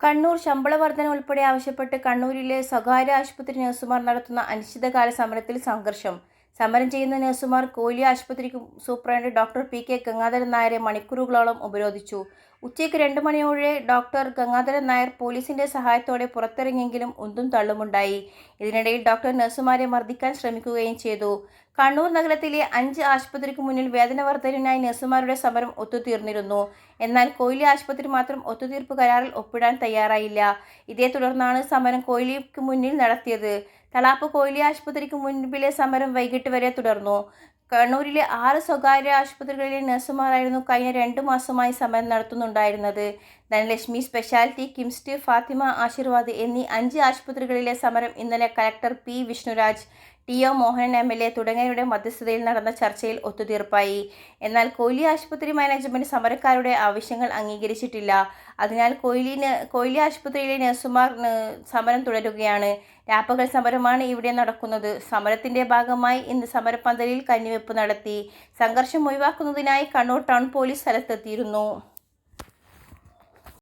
കണ്ണൂർ ശമ്പള വർധന ഉൾപ്പെടെ ആവശ്യപ്പെട്ട് കണ്ണൂരിലെ സ്വകാര്യ ആശുപത്രി നഴ്സുമാർ നടത്തുന്ന അനിശ്ചിതകാല സമരത്തിൽ സംഘർഷം. സമരം ചെയ്യുന്ന നഴ്സുമാർ കോയിലി ആശുപത്രി സൂപ്രണ്ട് ഡോക്ടർ പി.കെ. ഗംഗാധരൻ നായരെ മണിക്കൂറുകളോളം ഉപരോധിച്ചു. ഉച്ചയ്ക്ക് 2 മണിയോടെ ഡോക്ടർ ഗംഗാധരൻ നായർ പോലീസിന്റെ സഹായത്തോടെ പുറത്തിറങ്ങിയെങ്കിലും ഉന്തും തള്ളുമുണ്ടായി. ഇതിനിടയിൽ ഡോക്ടർ നഴ്സുമാരെ മർദ്ദിക്കാൻ ശ്രമിക്കുകയും ചെയ്തു. കണ്ണൂർ നഗരത്തിലെ 5 ആശുപത്രിക്ക് മുന്നിൽ വേതന വർധനവിനായി നഴ്സുമാരുടെ സമരം ഒത്തുതീർന്നിരുന്നു. എന്നാൽ കോയിലി ആശുപത്രി മാത്രം ഒത്തുതീർപ്പ് കരാറിൽ ഒപ്പിടാൻ തയ്യാറായില്ല. ഇതേ തുടർന്നാണ് സമരം കോയിലിക്ക് മുന്നിൽ നടത്തിയത്. തളാപ്പ് കോയിലി ആശുപത്രിക്ക് മുൻപിലെ സമരം വൈകിട്ട് വരെ തുടർന്നു. കണ്ണൂരിലെ 6 സ്വകാര്യ ആശുപത്രികളിലെ നഴ്സുമാരായിരുന്നു കഴിഞ്ഞ 2 മാസമായി സമരം നടത്തുന്നുണ്ടായിരുന്നത്. ധനലക്ഷ്മി സ്പെഷ്യാലിറ്റി, കിംസ്റ്റ്, ഫാത്തിമ ആശീർവാദ് എന്നീ 5 ആശുപത്രികളിലെ സമരം ഇന്നലെ collector P. Vishnuraj, T O. Mohanan MLA തുടങ്ങിയവരുടെ മധ്യസ്ഥതയിൽ നടന്ന ചർച്ചയിൽ ഒത്തുതീർപ്പായി. എന്നാൽ കോയിലി ആശുപത്രി മാനേജ്മെന്റ് സമരക്കാരുടെ ആവശ്യങ്ങൾ അംഗീകരിച്ചിട്ടില്ല. അതിനാൽ കോയിലി ആശുപത്രിയിലെ നഴ്സുമാർ സമരം തുടരുകയാണ്. രാപ്പകൽ സമരമാണ് ഇവിടെ നടക്കുന്നത്. സമരത്തിന്റെ ഭാഗമായി ഇന്ന് സമരപ്പന്തലിൽ കഞ്ഞിവെപ്പ് നടത്തി. സംഘർഷം ഒഴിവാക്കുന്നതിനായി കണ്ണൂർ ടൗൺ പോലീസ് സ്ഥലത്തെത്തിയിരുന്നു.